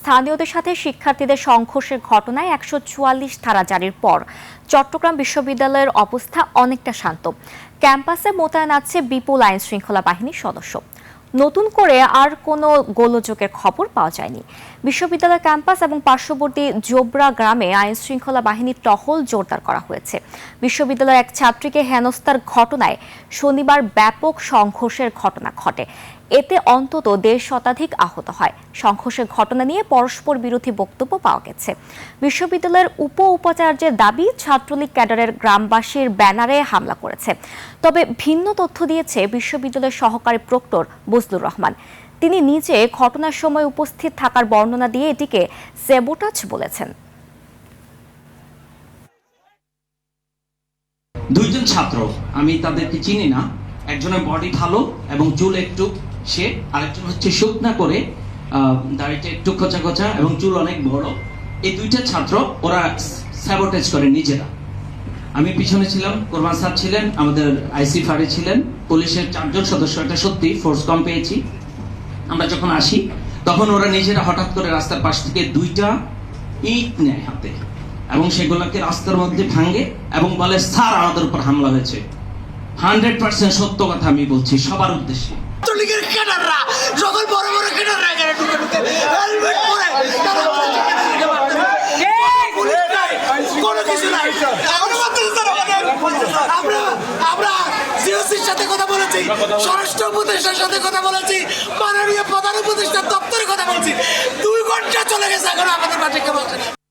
স্থানীয়দের সাথে শিক্ষার্থীদের সংঘর্ষের ঘটনায় ১৪৪ ধারা জারির পর চট্টগ্রাম বিশ্ববিদ্যালয়ের অবস্থা অনেকটা শান্ত। ক্যাম্পাসে মোতায়েন আছে বিপুল আইন শৃঙ্খলা বাহিনীর সদস্য। নতুন করে আর কোনো গোলযোগের খবর পাওয়া যায়নি। বিশ্ববিদ্যালয় ক্যাম্পাস এবং পার্শ্ববর্তী জোবরা গ্রামে আইন শৃঙ্খলা বাহিনীর টহল জোরদার করা হয়েছে। বিশ্ববিদ্যালয়ের এক ছাত্রীকে হেনস্থার ঘটনায় শনিবার ব্যাপক সংঘর্ষের ঘটনা ঘটে। এতে অন্তত ১৫ শতাধিক আহত হয়। সংঘর্ষের ঘটনা নিয়ে পরস্পর বিরোধী বক্তব্য পাওয়া গেছে। বিশ্ববিদ্যালয়ের উপাচার্যের দাবি, ছাত্রলীগ ক্যাডারের গ্রামবাসীর ব্যানারে হামলা করেছে। তবে ভিন্ন তথ্য দিয়েছে বিশ্ববিদ্যালয়ের সহকারী প্রক্টর বজলুর রহমান। তিনি নিজে ঘটনার সময় উপস্থিত থাকার বর্ণনা দিয়ে এটিকে স্যাবোটাজ বলেছেন। দুইজন ছাত্র, আমি তাদেরকে চিনি না। একজনের বডি ভালো এবং চুল একটু সে, আরেকজন হচ্ছে শুকনা করে দাড়িটা একটু খোঁচা খোঁচা এবং চুল অনেক বড়। এই দুইটা ছাত্র ওরা স্যাবোটেজ করে নিজেরা। আমি পিছনে ছিলাম, কোরবান স্যার ছিলেন, আমাদের আইসি ফারে ছিলেন, পুলিশের 4 জন সদস্য। এটা সত্যি ফোর্স কম পেয়েছি। আমরা যখন আসি তখন ওরা নিজেরা হঠাৎ করে রাস্তার পাশ থেকে 2টা ইট নেয় হাতে এবং সেগুলোকে রাস্তার মধ্যে ভাঙে এবং বলে, স্যার আমাদের উপর হামলা হয়েছে। 100% সত্য কথা আমি বলছি সবার উদ্দেশ্যে। ছাত্রলীগের ক্যাডাররা যখন বড় বড় ক্যাডাররা এখানে ঢুকে ঢুকে হেলমেট পরে কোনো কিছু নাই। এখনো আমরা জিওসির সাথে কথা বলেছি, স্বরাষ্ট্র উপদেষ্টার সাথে কথা বলেছি, মাননীয় প্রধান উপদেষ্টার দপ্তরে কথা বলেছি। 2 ঘন্টা চলে গেছে, এখনো আমাদের মাঠে কেউ আসে না।